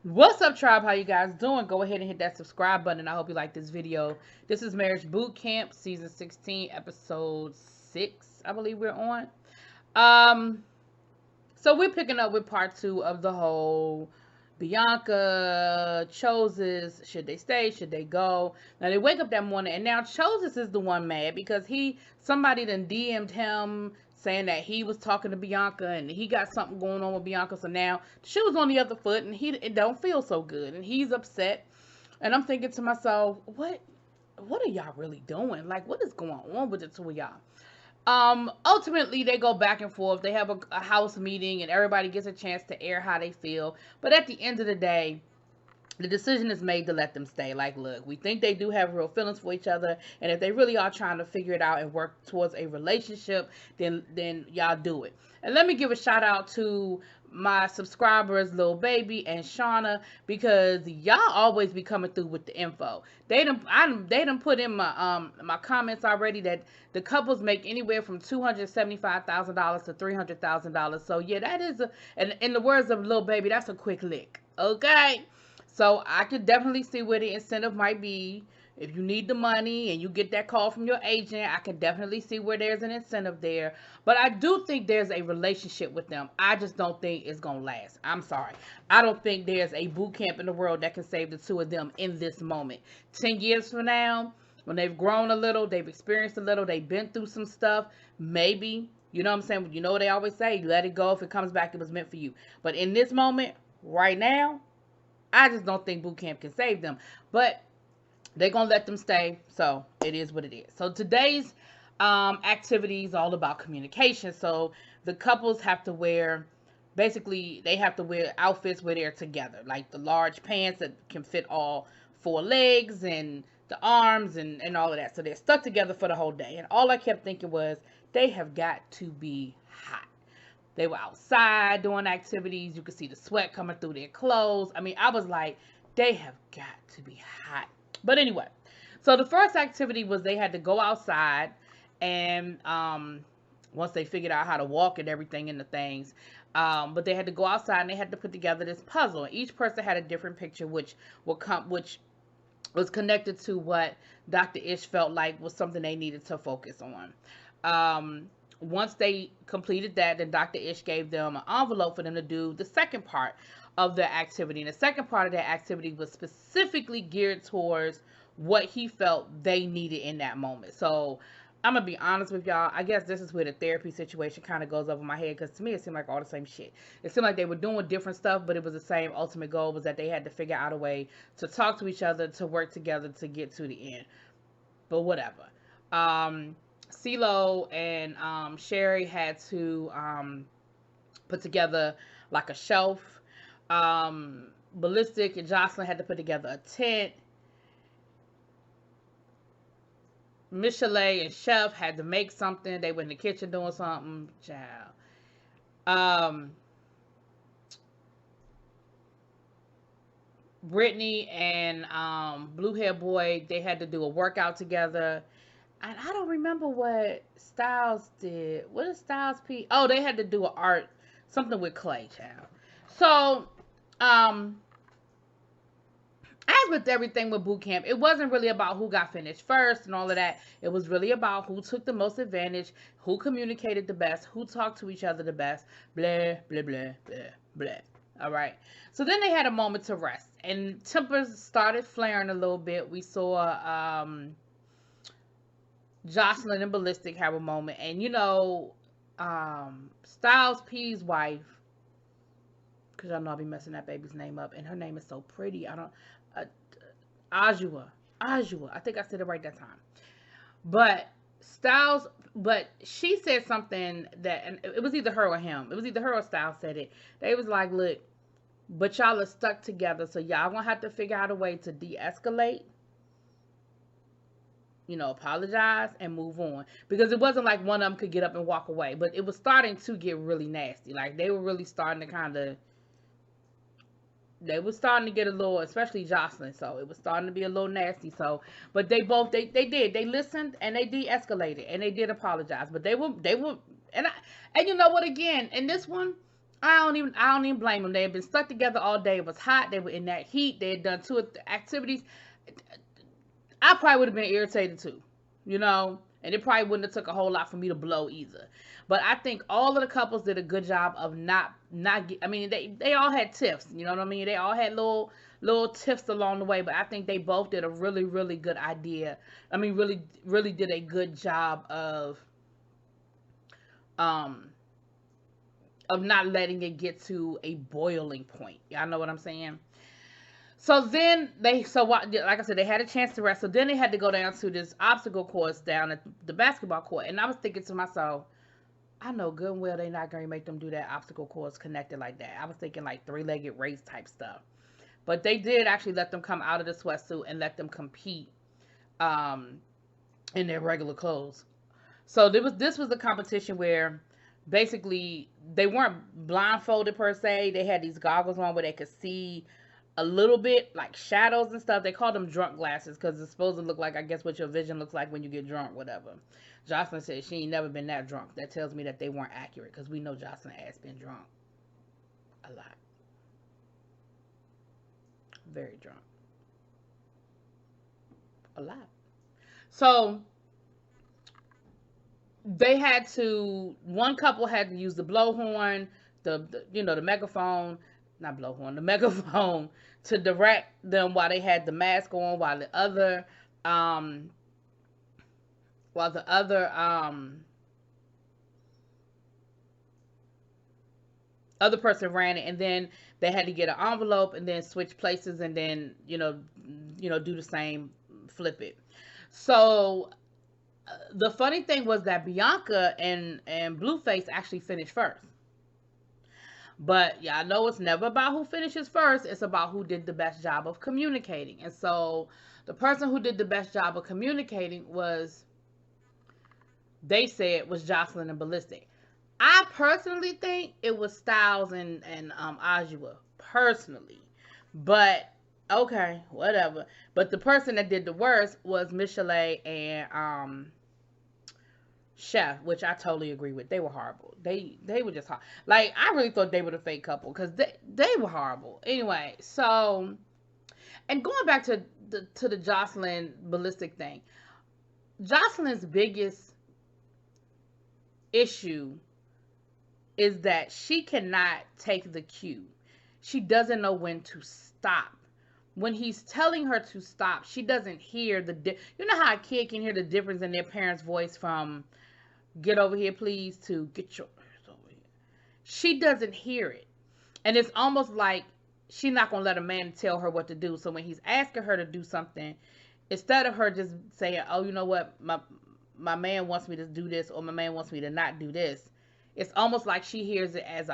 What's up, tribe? How you guys doing? Go ahead and hit that subscribe button. I hope you like this video. This is Marriage Boot Camp, season 16, episode 6, I believe we're on. So we're picking up with part 2 of the whole Bianca, Chose, should they stay, should they go? Now they wake up that morning and now Chose is the one mad because somebody done DM'd him saying that he was talking to Bianca and he got something going on with Bianca. So now the shoe was on the other foot and it don't feel so good and he's upset. And I'm thinking to myself, what are y'all really doing? Like, what is going on with the two of y'all? Ultimately they go back and forth. They have a house meeting and everybody gets a chance to air how they feel. But at the end of the day, the decision is made to let them stay. Like, look, we think they do have real feelings for each other, and if they really are trying to figure it out and work towards a relationship, then y'all do it. And let me give a shout out to my subscribers, Lil Baby and Shauna, because y'all always be coming through with the info. They done put in my comments already that the couples make anywhere from $275,000 to $300,000. So yeah, that is and in the words of Lil Baby, that's a quick lick. Okay. So I could definitely see where the incentive might be. If you need the money and you get that call from your agent, I can definitely see where there's an incentive there. But I do think there's a relationship with them. I just don't think it's going to last. I'm sorry. I don't think there's a boot camp in the world that can save the two of them in this moment. 10 years from now, when they've grown a little, they've experienced a little, they've been through some stuff, maybe, you know what I'm saying? You know what they always say, let it go. If it comes back, it was meant for you. But in this moment, right now, I just don't think boot camp can save them. But they're going to let them stay. So it is what it is. So today's activity is all about communication. So the couples have to wear, basically, they have to wear outfits where they're together. Like the large pants that can fit all 4 legs and the arms and all of that. So they're stuck together for the whole day. And all I kept thinking was, they have got to be hot. They were outside doing activities. You could see the sweat coming through their clothes. I mean, I was like, they have got to be hot. But anyway, so the first activity was they had to go outside. And once they figured out how to walk and everything and the things, but they had to go outside and they had to put together this puzzle. And each person had a different picture, which was connected to what Dr. Ish felt like was something they needed to focus on. Once they completed that, then Dr. Ish gave them an envelope for them to do the second part of the activity. And the second part of that activity was specifically geared towards what he felt they needed in that moment. So I'm going to be honest with y'all. I guess this is where the therapy situation kind of goes over my head, because to me it seemed like all the same shit. It seemed like they were doing different stuff, but it was the same ultimate goal, was that they had to figure out a way to talk to each other, to work together, to get to the end. But whatever. CeeLo and Sherry had to put together like a shelf. Ballistic and Jocelyn had to put together a tent. Michelet and Chef had to make something. They were in the kitchen doing something. Child. Brittany and Blue Hair Boy, they had to do a workout together. And I don't remember what Styles did. What did Styles P? Oh, they had to do something with clay, child. So, as with everything with boot camp, it wasn't really about who got finished first and all of that. It was really about who took the most advantage, who communicated the best, who talked to each other the best, blah, blah, blah, blah, blah. All right. So then they had a moment to rest, and tempers started flaring a little bit. We saw Jocelyn and Ballistic have a moment, and Styles P's wife, because y'all know I'll be messing that baby's name up, and her name is so pretty. Ajua, I think I said it right that time. But she said something that, and it was either her or him. It was either her or Styles said it. They was like, look, but y'all are stuck together, so y'all gonna have to figure out a way to de-escalate, apologize and move on. Because it wasn't like one of them could get up and walk away, but it was starting to get really nasty. Like, they were really starting to get a little, especially Jocelyn, so it was starting to be a little nasty. So, but they listened and they de-escalated and they did apologize. But they were, and you know what, again, in this one, I don't even blame them. They had been stuck together all day. It was hot. They were in that heat. They had done two activities. I probably would have been irritated too, you know, and it probably wouldn't have took a whole lot for me to blow either. But I think all of the couples did a good job of not get, I mean, they all had tiffs, you know what I mean? They all had little tiffs along the way, but I think they both did a really really good idea. I mean, really did a good job um of not letting it get to a boiling point. Y'all know what I'm saying? So then like I said, they had a chance to rest. So then they had to go down to this obstacle course down at the basketball court. And I was thinking to myself, I know good and well they're not going to make them do that obstacle course connected like that. I was thinking like three-legged race type stuff. But they did actually let them come out of the sweatsuit and let them compete um, in their regular clothes. So this was a competition where basically they weren't blindfolded per se. They had these goggles on where they could see a little bit like shadows and stuff. They called them drunk glasses because it's supposed to look like, I guess, what your vision looks like when you get drunk, whatever. Jocelyn said she ain't never been that drunk. That tells me that they weren't accurate because we know Jocelyn has been drunk a lot. Very drunk. A lot. So one couple had to use the blowhorn, the megaphone, not blowhorn, the megaphone to direct them while they had the mask on, while the other um while the other person ran it, and then they had to get an envelope and then switch places and then do the same, flip it. So the funny thing was that Bianca and Blueface actually finished first. But yeah, I know it's never about who finishes first. It's about who did the best job of communicating. And so the person who did the best job of communicating they said, was Jocelyn and Ballistic. I personally think it was Styles and Ajua, personally. But okay, whatever. But the person that did the worst was Michelet and Chef, which I totally agree with. They were horrible. They were just hard. Like, I really thought they were the fake couple because they were horrible. Anyway, so, and going back to the Jocelyn Ballistic thing, Jocelyn's biggest issue is that she cannot take the cue. She doesn't know when to stop. When he's telling her to stop, she doesn't hear you know how a kid can hear the difference in their parents' voice from "get over here please" to "get your ass over here." She doesn't hear it. And it's almost like she's not going to let a man tell her what to do. So when he's asking her to do something, instead of her just saying, "Oh, you know what, my man wants me to do this," or "my man wants me to not do this," it's almost like she hears it as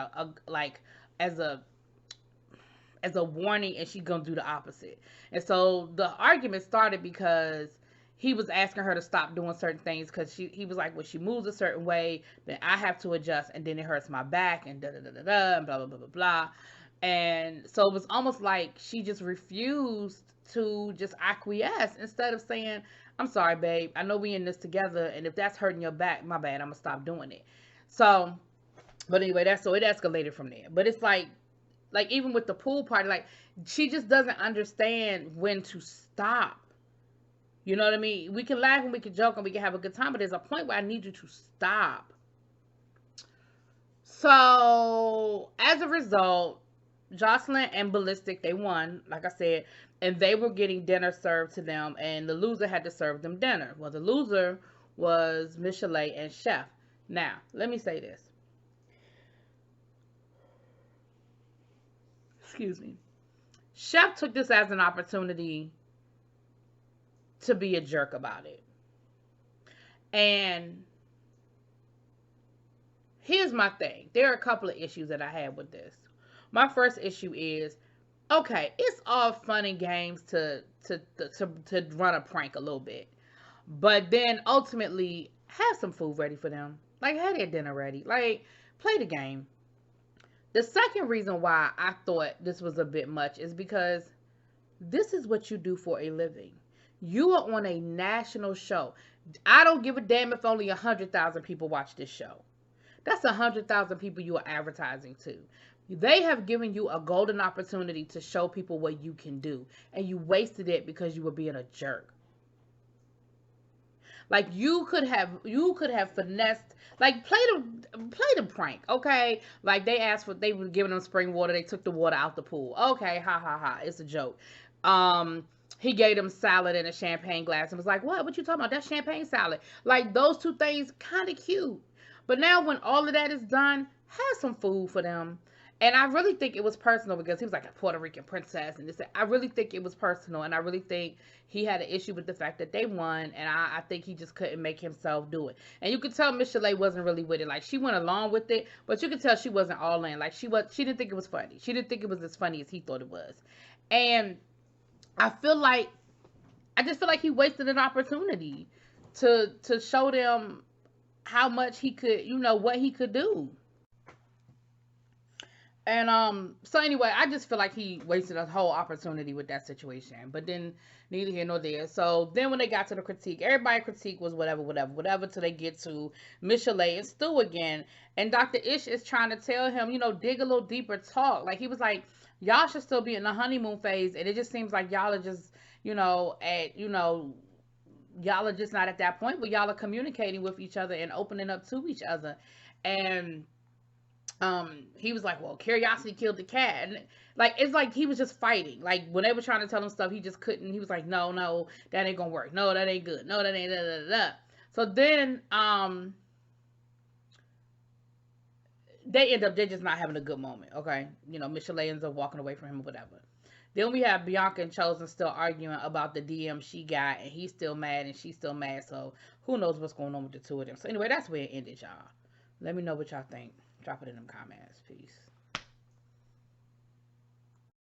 as a warning, and she's gonna do the opposite. And so the argument started because he was asking her to stop doing certain things because he was like, well, she moves a certain way, then I have to adjust, and then it hurts my back, and da da da da da, and blah blah blah blah blah. And so it was almost like she just refused to just acquiesce instead of saying, "I'm sorry, babe. I know we in this together, and if that's hurting your back, my bad. I'm gonna stop doing it." So, but anyway, it escalated from there. But it's like even with the pool party, like, she just doesn't understand when to stop. You know what I mean? We can laugh and we can joke and we can have a good time, but there's a point where I need you to stop. So as a result, Jocelyn and Ballistic, they won, like I said, and they were getting dinner served to them, and the loser had to serve them dinner. Well, the loser was Michelet and Chef. Now, let me say this. Excuse me. Chef took this as an opportunity to be a jerk about it. And here's my thing. There are a couple of issues that I have with this. My first issue is, okay, it's all fun and games to run a prank a little bit. But then ultimately, have some food ready for them. Like, have their dinner ready. Like, play the game. The second reason why I thought this was a bit much is because this is what you do for a living. You are on a national show. I don't give a damn if only 100,000 people watch this show. That's 100,000 people you are advertising to. They have given you a golden opportunity to show people what you can do, and you wasted it because you were being a jerk. Like you could have finessed, like play the prank, okay? Like they were giving them spring water, they took the water out the pool. Okay, ha ha ha, it's a joke. Um, he gave them salad in a champagne glass and was like, "What you talking about? That's champagne salad." Like those two things, kind of cute. But now when all of that is done, have some food for them. And I really think it was personal because he was like a Puerto Rican princess, and this. I really think it was personal, and I really think he had an issue with the fact that they won, and I think he just couldn't make himself do it. And you could tell Miss Chalet wasn't really with it. Like she went along with it, but you could tell she wasn't all in. Like she didn't think it was funny. She didn't think it was as funny as he thought it was. And I feel like I just feel like he wasted an opportunity to show them how much he could, what he could do. And so anyway, I just feel like he wasted a whole opportunity with that situation. But then neither here nor there. So then when they got to the critique, everybody critique was whatever, whatever, whatever, till they get to Michelet and Stu again. And Dr. Ish is trying to tell him, dig a little deeper, talk. Like he was like, y'all should still be in the honeymoon phase, and it just seems like y'all are just, y'all are just not at that point where y'all are communicating with each other and opening up to each other. And he was like, well, curiosity killed the cat. And like it's like he was just fighting. Like when they were trying to tell him stuff, he just couldn't. He was like, no, that ain't gonna work. No, that ain't good. No, that ain't da da da. So then they just not having a good moment. Okay, Michelle ends up walking away from him or whatever. Then we have Bianca and Chosen still arguing about the DM she got, and he's still mad and she's still mad. So who knows what's going on with the two of them. So anyway, that's where it ended, y'all. Let me know what y'all think. Drop it in them comments. Peace.